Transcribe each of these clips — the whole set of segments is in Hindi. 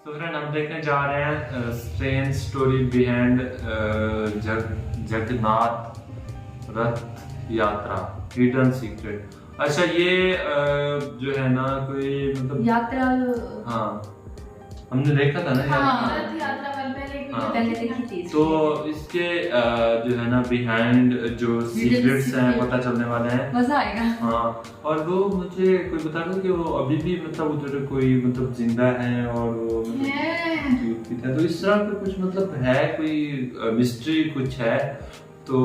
तो फ्रेंड हम देखने जा रहे हैं स्ट्रेंज स्टोरी बिहाइंड जगन्नाथ रथ यात्रा हिडन सीक्रेट। अच्छा ये जो है ना कोई मतलब यात्रा। हाँ हमने देखा था ना रथ यात्रा पहले देखी थी। तो इसके जो है ना बिहाइंड जो सीक्रेट्स हैं पता चलने वाले हैं, मजा आएगा। हाँ और वो मुझे कोई बता दो कि वो अभी भी मतलब उधर कोई मतलब जिंदा है और वो जीवित है, तो इस तरह का कुछ मतलब है कोई मिस्ट्री कुछ है। तो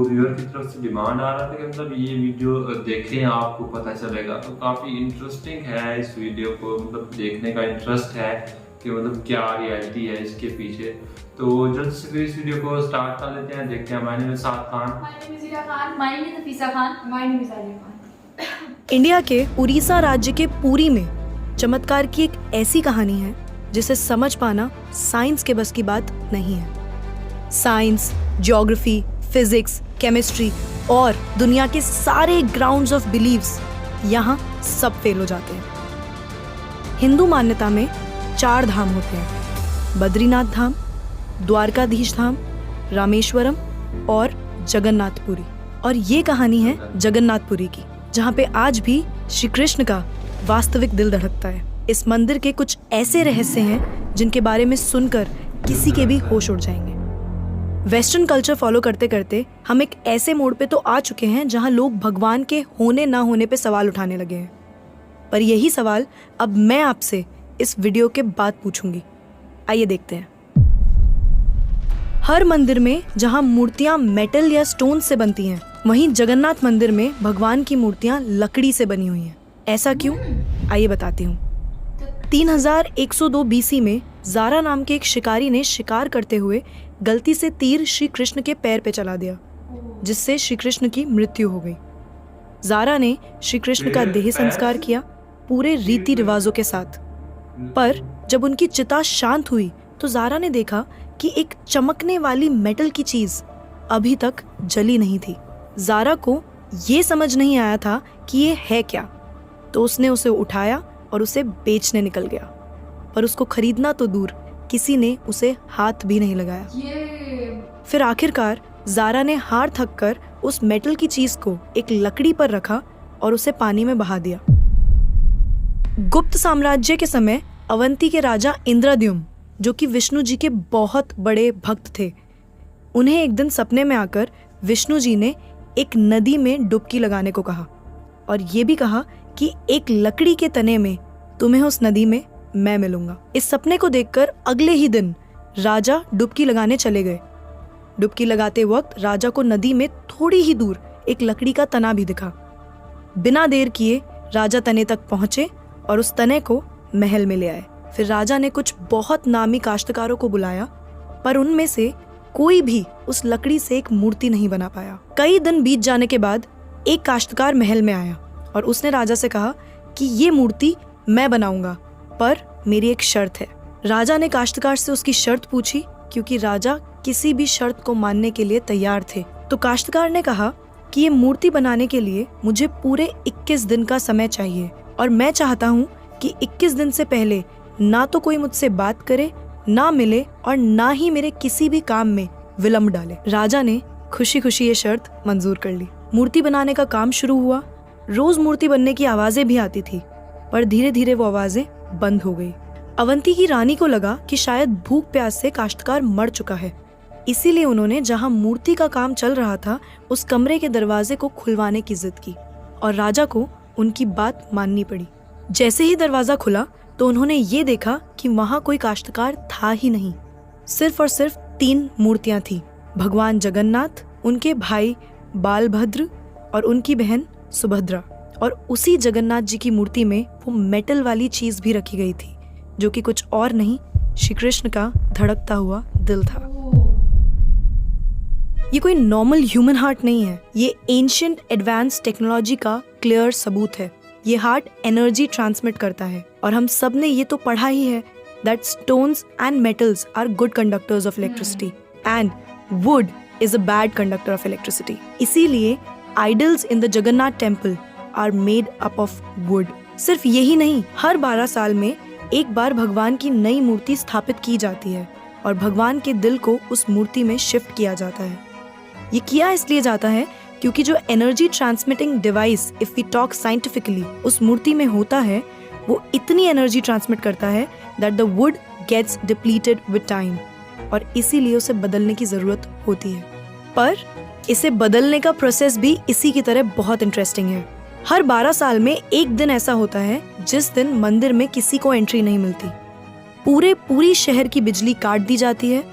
व्यूअर की तरफ से डिमांड आ रहा था कि मतलब ये वीडियो देखें आपको पता चलेगा, तो काफी इंटरेस्टिंग है इस वीडियो को मतलब देखने का इंटरेस्ट है कि मतलब क्या रियलिटी है इसके पीछे। तो जल्द से इस वीडियो को स्टार्ट कर लेते हैं, देखते हैं। My name is Saad Khan, my name is ज़ीरा Khan, my name is Nafisa Khan, my name is Alia Khan. India के उड़ीसा राज्य के पुरी में चमत्कार की एक ऐसी कहानी है जिसे समझ पाना साइंस के बस की बात नहीं है। साइंस, ज्योग्राफी, फिजिक्स, केमिस्ट्री और दुनिया के सारे ग्राउंड्स ऑफ बिलीव्स यहाँ सब फेल हो जाते हैं। हिंदू मान्यता में 4 धाम होते हैं: बद्रीनाथ धाम, द्वारकाधीश धाम, रामेश्वरम और जगन्नाथपुरी। और ये कहानी है जगन्नाथपुरी की, जहाँ पे आज भी श्री कृष्ण का वास्तविक दिल धड़कता है। इस मंदिर के कुछ ऐसे रहस्य हैं जिनके बारे में सुनकर किसी के भी होश उड़ जाएंगे। वेस्टर्न कल्चर फॉलो करते करते हम एक ऐसे मोड़ पे तो आ चुके हैं जहाँ लोग भगवान के होने ना होने पे सवाल उठाने लगे हैं। पर यही सवाल अब मैं आपसे इस वीडियो के बाद पूछूंगी। आइए देखते हैं। हर मंदिर में जहाँ मूर्तियाँ मेटल या स्टोन से बनती हैं, वहीं जगन्नाथ मंदिर में भगवान की मूर्तियाँ लकड़ी से बनी हुई हैं। ऐसा क्यों? आइए बताती हूँ। 3102 BC में ज़ारा नाम के एक शिकारी ने शिकार करते हुए गलती से तीर श्री कृष्ण के पैर पे चला दिया, जिससे श्री कृष्ण की मृत्यु हो गई। ज़ारा ने श्री कृष्ण का देह संस्कार किया पूरे रीति रिवाजों के साथ। पर जब उनकी चिता शांत हुई तो ज़ारा ने देखा कि एक चमकने वाली मेटल की चीज अभी तक जली नहीं थी। ज़ारा को ये समझ नहीं आया था कि ये है क्या, तो उसने उसे उठाया और उसे बेचने निकल गया। पर उसको खरीदना तो दूर, किसी ने उसे हाथ भी नहीं लगाया। फिर आखिरकार ज़ारा ने हार थक कर उस मेटल की चीज को एक लकड़ी पर रखा और उसे पानी में बहा दिया। गुप्त साम्राज्य के समय अवंती के राजा इंद्रद्युम्न, जो कि विष्णु जी के बहुत बड़े भक्त थे, उन्हें एक दिन सपने में आकर विष्णु जी ने एक नदी में डुबकी लगाने को कहा और ये भी कहा कि एक लकड़ी के तने में तुम्हें उस नदी में मैं मिलूंगा। इस सपने को देखकर अगले ही दिन राजा डुबकी लगाने चले गए। डुबकी लगाते वक्त राजा को नदी में थोड़ी ही दूर एक लकड़ी का तना भी दिखा। बिना देर किए राजा तने तक पहुंचे और उस तने को महल में ले आए। फिर राजा ने कुछ बहुत नामी काश्तकारों को बुलाया, पर उनमें से कोई भी उस लकड़ी से एक मूर्ति नहीं बना पाया। कई दिन बीत जाने के बाद एक काश्तकार महल में आया और उसने राजा से कहा कि ये मूर्ति मैं बनाऊंगा, पर मेरी एक शर्त है। राजा ने काश्तकार से उसकी शर्त पूछी, क्योंकि राजा किसी भी शर्त को मानने के लिए तैयार थे। तो काश्तकार ने कहा कि ये मूर्ति बनाने के लिए मुझे पूरे 21 दिन का समय चाहिए और मैं चाहता हूँ कि 21 दिन से पहले ना तो कोई मुझसे बात करे, ना मिले और ना ही मेरे किसी भी काम में विलम्ब डाले। राजा ने खुशी खुशी ये शर्त मंजूर कर ली। मूर्ति बनाने का काम शुरू हुआ। रोज मूर्ति बनने की आवाजें भी आती थी, पर धीरे धीरे वो आवाजें बंद हो गई। अवंती की रानी को लगा कि शायद भूख प्यास से काश्तकार मर चुका है, इसीलिए उन्होंने जहां मूर्ति का काम चल रहा था उस कमरे के दरवाजे को खुलवाने की जिद की और राजा को उनकी बात माननी पड़ी। जैसे ही दरवाजा खुला तो उन्होंने ये देखा कि वहां कोई काश्तकार था ही नहीं। सिर्फ और सिर्फ 3 मूर्तियां थी: भगवान जगन्नाथ, उनके भाई बालभद्र और उनकी बहन सुभद्रा। और उसी जगन्नाथ जी की मूर्ति में वो मेटल वाली चीज भी रखी गई थी, जो कि कुछ और नहीं, श्री कृष्ण का धड़कता हुआ दिल था। ये कोई नॉर्मल ह्यूमन हार्ट नहीं है, ये एंशिएंट एडवांस टेक्नोलॉजी का क्लियर सबूत है। ये हार्ट एनर्जी ट्रांसमिट करता है और हम सब ने ये तो पढ़ा ही है that stones and metals are good conductors of electricity and wood is a bad conductor of electricity. इसीलिए idols in the Jagannath temple are made up of wood. सिर्फ यही नहीं, हर 12 साल में एक बार भगवान की नई मूर्ति स्थापित की जाती है और भगवान के दिल को उस मूर्ति में शिफ्ट किया जाता है। ये किया इसलिए जाता है क्योंकि जो energy transmitting device, if we talk scientifically, उस मूर्ति में होता है वो इतनी एनर्जी ट्रांसमिट करता है that the wood gets depleted with time, और इसीलिए उसे बदलने की जरूरत होती है। पर इसे बदलने का प्रोसेस भी इसी की तरह बहुत इंटरेस्टिंग है। हर 12 साल में एक दिन ऐसा होता है जिस दिन मंदिर में किसी को एंट्री नहीं मिलती। पूरी शहर की बिजली काट दी जाती है।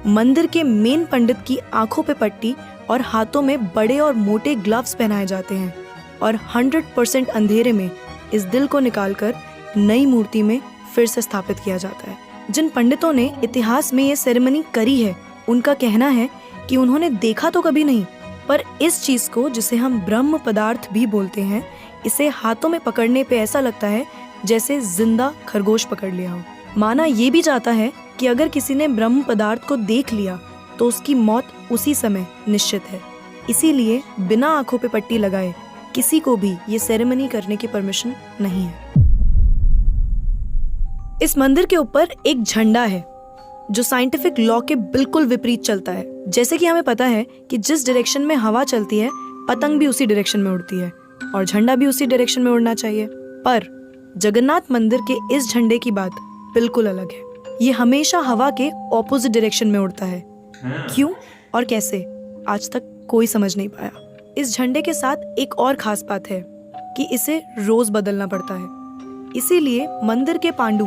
मंदिर के मेन पंडित की आंखों पे पट्टी और हाथों में बड़े और मोटे ग्लव्स पहनाए जाते हैं और 100% अंधेरे में इस दिल को निकालकर नई मूर्ति में फिर से स्थापित किया जाता है। जिन पंडितों ने इतिहास में ये सेरेमनी करी है, उनका कहना है कि उन्होंने देखा तो कभी नहीं, पर इस चीज को, जिसे हम ब्रह्म पदार्थ भी बोलते हैं, इसे हाथों में पकड़ने पे ऐसा लगता है जैसे जिंदा खरगोश पकड़ लिया हो। माना ये भी जाता है कि अगर किसी ने ब्रह्म पदार्थ को देख लिया तो उसकी मौत उसी समय निश्चित है। इसीलिए बिना आंखों पे पट्टी लगाए किसी को भी ये सेरेमनी करने की परमिशन नहीं है। इस मंदिर के ऊपर एक झंडा है जो साइंटिफिक लॉ के बिल्कुल विपरीत चलता है। जैसे कि हमें पता है कि जिस डायरेक्शन में हवा चलती है, पतंग भी उसी डायरेक्शन में उड़ती है और झंडा भी उसी डायरेक्शन में उड़ना चाहिए। पर जगन्नाथ मंदिर के इस झंडे की बात बिल्कुल अलग है। ये हमेशा हवा के ऑपोजिट डायरेक्शन में उड़ता है। क्यों और कैसे, आज तक कोई समझ नहीं पाया। इस झंडे के साथ एक और खास बात है कि इसे रोज बदलना पड़ता है। इसीलिए मंदिर के पांडु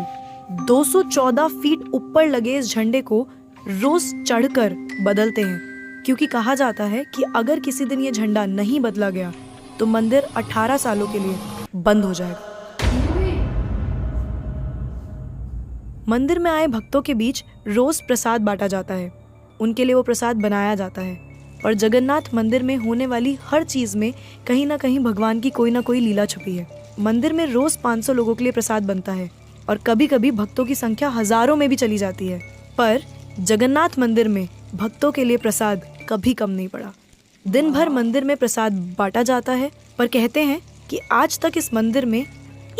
214 फीट ऊपर लगे इस झंडे को रोज चढ़कर बदलते हैं, क्योंकि कहा जाता है कि अगर किसी दिन ये झंडा नहीं बदला गया तो मंदिर 18 सालों के लिए बंद हो जाएगा। मंदिर में आए भक्तों के बीच रोज प्रसाद बांटा जाता है। उनके लिए वो प्रसाद बनाया जाता है और जगन्नाथ मंदिर में होने वाली हर चीज में कहीं ना कहीं भगवान की कोई ना कोई लीला छुपी है। मंदिर में रोज 500 लोगों के लिए प्रसाद बनता है और कभी कभी भक्तों की संख्या हजारों में भी चली जाती है। पर जगन्नाथ मंदिर में भक्तों के लिए प्रसाद कभी कम नहीं पड़ा। दिन भर मंदिर में प्रसाद बांटा जाता है, पर कहते हैं कि आज तक इस मंदिर में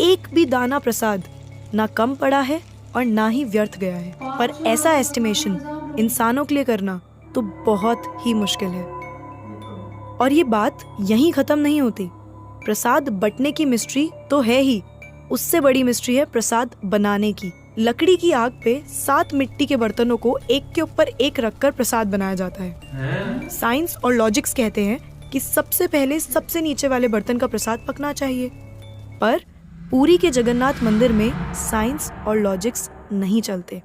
एक भी दाना प्रसाद ना कम पड़ा है और ना ही व्यर्थ गया है। पर ऐसा एस्टिमेशन इंसानों के लिए करना तो बहुत ही मुश्किल है। और ये बात यहीं खत्म नहीं होती। प्रसाद बंटने की मिस्ट्री तो है ही, उससे बड़ी मिस्ट्री है प्रसाद बनाने की। लकड़ी की आग पे 7 मिट्टी के बर्तनों को एक के ऊपर एक रखकर प्रसाद बनाया जाता है। साइंस और लॉजिक्स कहते हैं कि सबसे पहले सबसे नीचे वाले बर्तन का प्रसाद पकना चाहिए, पर पुरी के जगन्नाथ मंदिर में साइंस और लॉजिक्स नहीं चलते।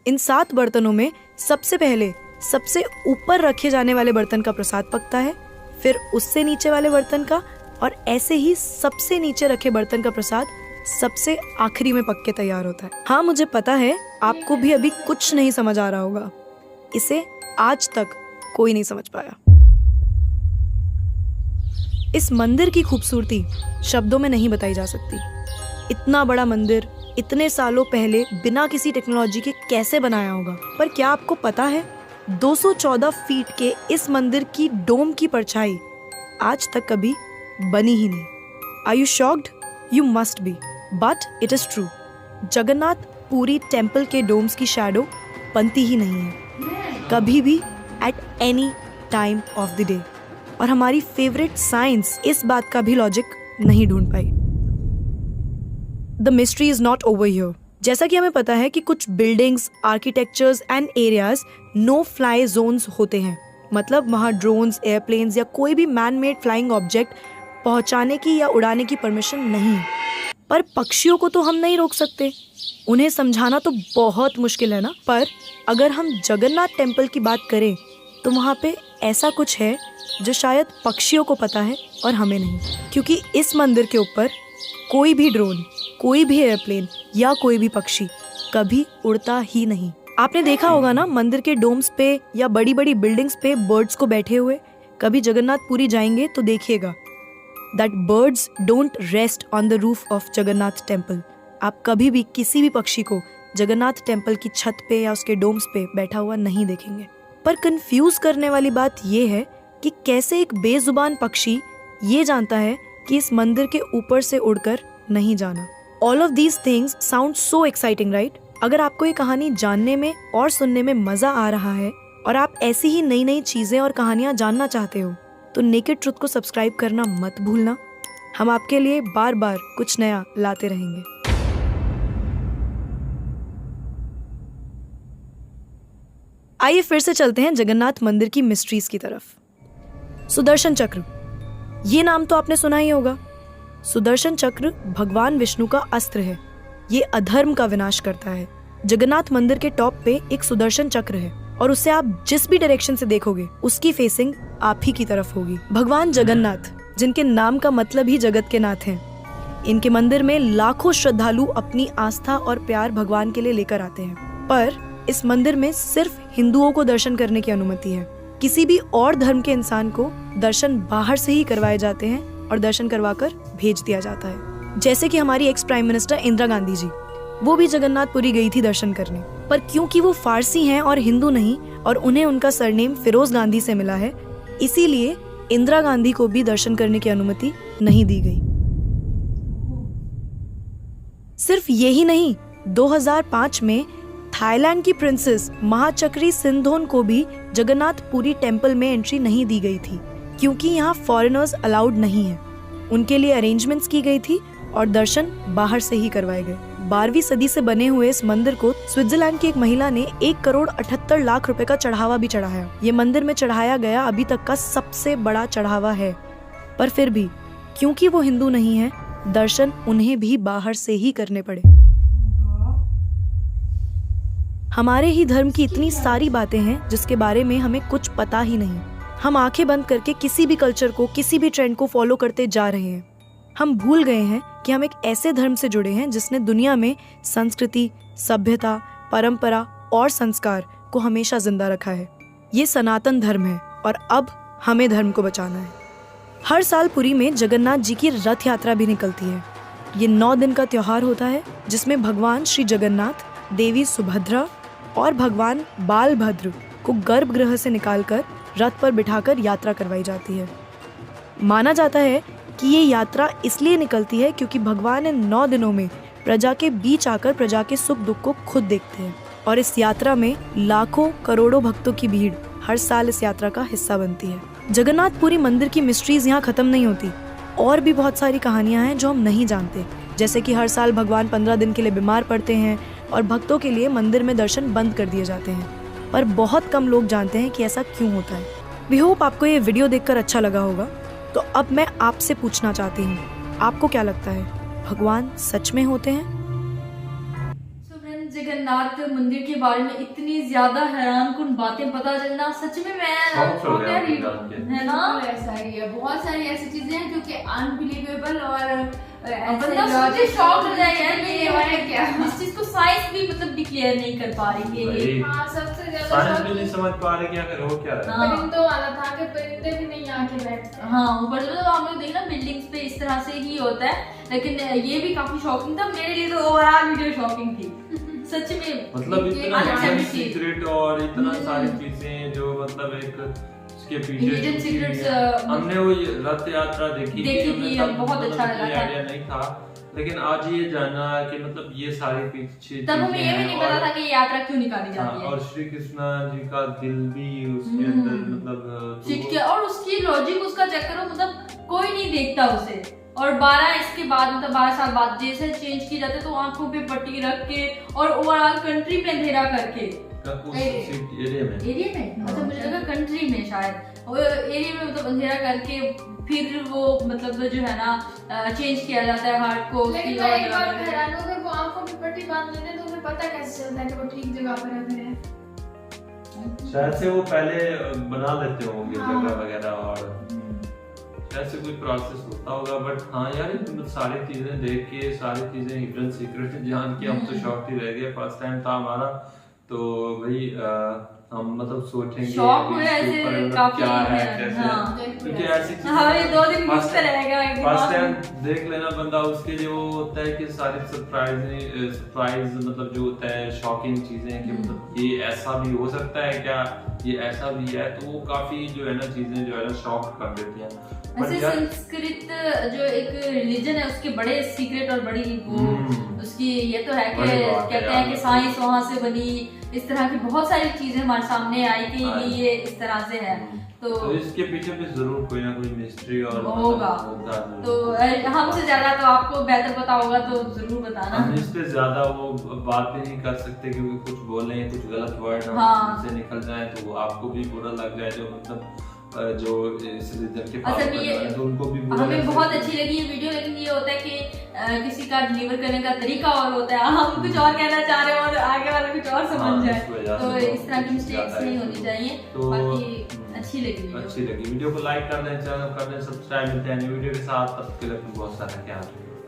इन 7 बर्तनों में सबसे पहले सबसे ऊपर रखे जाने वाले बर्तन का प्रसाद पकता है, फिर उससे नीचे वाले बर्तन का, और ऐसे ही सबसे नीचे रखे बर्तन का प्रसाद सबसे आखिरी में पक के तैयार होता है। हाँ, मुझे पता है आपको भी अभी कुछ नहीं समझ आ रहा होगा। इसे आज तक कोई नहीं समझ पाया। इस मंदिर की खूबसूरती शब्दों में नहीं बताई जा सकती। इतना बड़ा मंदिर इतने सालों पहले बिना किसी टेक्नोलॉजी के कैसे बनाया होगा। पर क्या आपको पता है 214 फीट के इस मंदिर की डोम की परछाई आज तक कभी बनी ही नहीं। Are you shocked? You must be, but it is true. Jagannath Puri temple के डोम्स की शैडो बनती ही नहीं है कभी भी, at any time of the day. और हमारी फेवरेट साइंस इस बात का भी लॉजिक नहीं ढूंढ पाई। The mystery is not over here. जैसा कि हमें पता है कि कुछ buildings, architectures and areas no fly zones होते हैं, मतलब वहाँ ड्रोन्स, एयरप्लेन्स या कोई भी मैन मेड फ्लाइंग ऑब्जेक्ट पहुंचाने की या उड़ाने की परमिशन नहीं है। पर पक्षियों को तो हम नहीं रोक सकते, उन्हें समझाना तो बहुत मुश्किल है ना। पर अगर हम जगन्नाथ टेम्पल की बात करें तो वहाँ पे ऐसा कुछ है जो शायद पक्षियों को पता है और हमें नहीं, क्योंकि इस मंदिर के ऊपर कोई भी ड्रोन, कोई भी एयरप्लेन या कोई भी पक्षी कभी उड़ता ही नहीं। आपने देखा होगा ना मंदिर के डोम्स पे या बड़ी बड़ी बिल्डिंग्स पे बर्ड्स को बैठे हुए। कभी जगन्नाथपुरी जाएंगे तो देखिएगा that birds don't rest on the roof of Jagannath temple. आप कभी भी किसी भी पक्षी को जगन्नाथ टेम्पल की छत पे या उसके डोम्स पे बैठा हुआ नहीं देखेंगे। पर कंफ्यूज करने वाली बात ये है कि कैसे एक बेजुबान पक्षी ये जानता है कि इस मंदिर के ऊपर से उड़कर नहीं जाना। All of these things sound so exciting, right? अगर आपको ये कहानी जानने में और सुनने में मजा आ रहा है और आप ऐसी ही नई नई चीजें और कहानियां जानना चाहते हो तो नेकेड ट्रुथ को सब्सक्राइब करना मत भूलना। हम आपके लिए बार बार कुछ नया लाते रहेंगे। आइए फिर से चलते हैं जगन्नाथ मंदिर की मिस्ट्रीज की तरफ। सुदर्शन चक्र, ये नाम तो आपने सुना ही होगा। सुदर्शन चक्र भगवान विष्णु का अस्त्र है। ये अधर्म का विनाश करता है। जगन्नाथ मंदिर के टॉप पे एक सुदर्शन चक्र है और उसे आप जिस भी डायरेक्शन से देखोगे उसकी फेसिंग आप ही की तरफ होगी। भगवान जगन्नाथ, जिनके नाम का मतलब ही जगत के नाथ हैं, इनके मंदिर में लाखों श्रद्धालु अपनी आस्था और प्यार भगवान के लिए लेकर आते हैं। पर इस मंदिर में सिर्फ हिंदुओं को दर्शन करने की अनुमति है। किसी भी और धर्म के इंसान को दर्शन बाहर से ही करवाए जाते हैं और दर्शन करवाकर भेज दिया जाता है। जैसे कि हमारी ex prime minister Indira Gandhi ji, वो भी जगन्नाथपुरी गई थी दर्शन करने, पर क्योंकि वो फारसी हैं और हिंदू नहीं और उन्हें उनका सरनेम फिरोज गांधी से मिला है, इसीलिए इंदिरा गांधी को भी दर्शन करने की अनुमति नहीं दी गई। सिर्फ यही नहीं, 2005 में थाईलैंड की प्रिंसेस महाचक्री सिंधोन को भी जगन्नाथपुरी टेम्पल में एंट्री नहीं दी गई थी क्योंकि यहाँ फॉरेनर्स अलाउड नहीं है। उनके लिए अरेंजमेंट्स की गई थी और दर्शन बाहर से ही करवाए गए। 12वीं सदी से बने हुए इस मंदिर को स्विट्जरलैंड की एक महिला ने 1,78,00,000 रुपए का चढ़ावा भी चढ़ाया। ये मंदिर में चढ़ाया गया अभी तक का सबसे बड़ा चढ़ावा है। पर फिर भी क्योंकि वो हिंदू नहीं है, दर्शन उन्हें भी बाहर से ही करने पड़े। हमारे ही धर्म की इतनी सारी बातें हैं जिसके बारे में हमें कुछ पता ही नहीं। हम आंखें बंद करके किसी भी कल्चर को, किसी भी ट्रेंड को फॉलो करते जा रहे हैं। हम भूल गए हैं कि हम एक ऐसे धर्म से जुड़े हैं जिसने दुनिया में संस्कृति, सभ्यता, परंपरा और संस्कार को हमेशा जिंदा रखा है। ये सनातन धर्म है और अब हमें धर्म को बचाना है। हर साल पुरी में जगन्नाथ जी की रथ यात्रा भी निकलती है। ये 9 दिन का त्योहार होता है जिसमें भगवान श्री जगन्नाथ, देवी सुभद्रा और भगवान बालभद्र को गर्भगृह से निकालकर रथ पर बिठाकर यात्रा करवाई जाती है। माना जाता है कि ये यात्रा इसलिए निकलती है क्योंकि भगवान इन 9 दिनों में प्रजा के बीच आकर प्रजा के सुख दुख को खुद देखते हैं और इस यात्रा में लाखों करोड़ों भक्तों की भीड़ हर साल इस यात्रा का हिस्सा बनती है। जगन्नाथपुरी मंदिर की मिस्ट्रीज यहाँ खत्म नहीं होती। और भी बहुत सारी कहानियाँ हैं जो हम नहीं जानते, जैसे कि हर साल भगवान 15 दिन के लिए बीमार पड़ते हैं और भक्तों के लिए मंदिर में दर्शन बंद कर दिए जाते हैं। पर बहुत कम लोग जानते हैं कि ऐसा क्यों होता है। वी होप आपको ये वीडियो देखकर अच्छा लगा होगा। तो अब मैं आपसे पूछना चाहती हूँ, आपको क्या लगता है, भगवान सच में होते हैं? जगन्नाथ मंदिर के बारे में इतनी ज्यादा हैरानकुन बातें पता चलना, सच में मैं है ना, ऐसा ही है। बहुत सारी ऐसी चीजें हैं जो कि अनबिलीवेबल और शॉक हो जाएगा इस चीज को साइंस भी मतलब डिक्लेयर नहीं कर पा रही है। हाँ, सबसे ज्यादा साइंस भी नहीं समझ पा रहे कि आखिर हो क्या रहा है। परिंदों वाला था कि परिंदे भी नहीं आके बैठते। हाँ, ऊपर से तो हम लोग देखना बिल्डिंग्स पे इस तरह से ही होता है, लेकिन ये भी काफी शॉकिंग था मेरे लिए। तो ओवरऑल वीडियो शॉकिंग थी सच में। मतलब इतना सीक्रेट और इतना सारी चीजें जो मतलब एक के पीछे हमने वो रथ यात्रा देखी थी, बहुत अच्छा लगा था। आइडिया नहीं था, लेकिन आज ये जाना कि मतलब ये सारे पीछे तब हमें ये भी नहीं पता था कि ये यात्रा क्यों निकाली जाती है। और श्री कृष्ण जी का दिल भी उसके अंदर मतलब और उसकी लॉजिक, उसका चक्कर मतलब कोई नहीं देखता उसे। और 12 इसके बाद मतलब 12 साल बाद जैसे चेंज किए जाते तो आंखों पे पट्टी रख के और ओवरऑल कंट्री में अंधेरा करके एरिया में मतलब मुझे लगा कंट्री में शायद एरिया में मतलब अंधेरा करके फिर वो मतलब जो है ना चेंज किया जाता है हार्ट को। लेकिन मैं एक बार हैरान हूं कि वो आंखों पे पट्टी बांध लेते हैं तो उन्हें पता कैसे चलता है कि वो ठीक जगह पर है। शायद से वो पहले बना लेते होंगे जगह वगैरह और ऐसे कोई प्रोसेस होता होगा। बट हाँ यार, सारी चीजें देख के सारी चीजें हिडन सीक्रेट जान के हम तो शॉक ही रह गए। फर्स्ट टाइम था हमारा, तो भाई हम मतलब सोचेंगे शौक हुए इसके ऐसे ऊपर मतलब काफी क्या है हैं, कैसे हाँ। है। क्योंकि ऐसी चीजें हाँ ये 2 दिन घूमते रहेगा फर्स्ट दिमाग टाइम में। देख लेना बंदा, उसके लिए वो होता है कि सारी सरप्राइज मतलब जो होता है शॉकिंग चीजें कि मतलब ये ऐसा भी हो सकता है क्या, ये ऐसा भी है, तो वो काफी जो है ना चीजें जो है ना शॉक कर देती हैं। But ऐसे यार- संस्कृत जो एक रिलीजन है उसके बड़े सीक्रेट और बड़ी वो उसकी ये तो है कि बड़ी बात है कहते यार। हैं कि साइंस वहां से बनी, इस तरह की बहुत सारी चीजें हमारे सामने आई कि हाँ। ये इस तरह से है। तो इसके पीछे भी जरूर कोई ना कोई मिस्ट्री और होगा। मतलब तो हमसे ज्यादा तो आपको बेहतर पता होगा तो जरूर बताना। हम इस पे ज्यादा वो बात भी नहीं कर सकते क्योंकि कुछ बोले कुछ गलत वर्ड हाँ। से निकल जाए तो आपको भी बुरा लग जाए, जो मतलब जो इस रिलीजन के असल में ये तो उनको भी बुरा हमें लग बहुत सकता है। अच्छी लगी ये वीडियो, लेकिन ये होता है कि किसी का डिलीवर करने का तरीका और होता है, हम कुछ और कहना चाह रहे हैं और आगे वाला कुछ और समझ हाँ, जाए, इस वजह तो से इस तरह की मिस्टेक्स ज्यादा नहीं है। होनी चाहिए। तो बाकी अच्छी लगी वीडियो। अच्छी लगी वीडियो को लाइक कर दें, चैनल कर दें सब्सक्राइब। मिलते हैं वीडियो के साथ, तब तक के लिए बहुत सारा ख्याल रखें।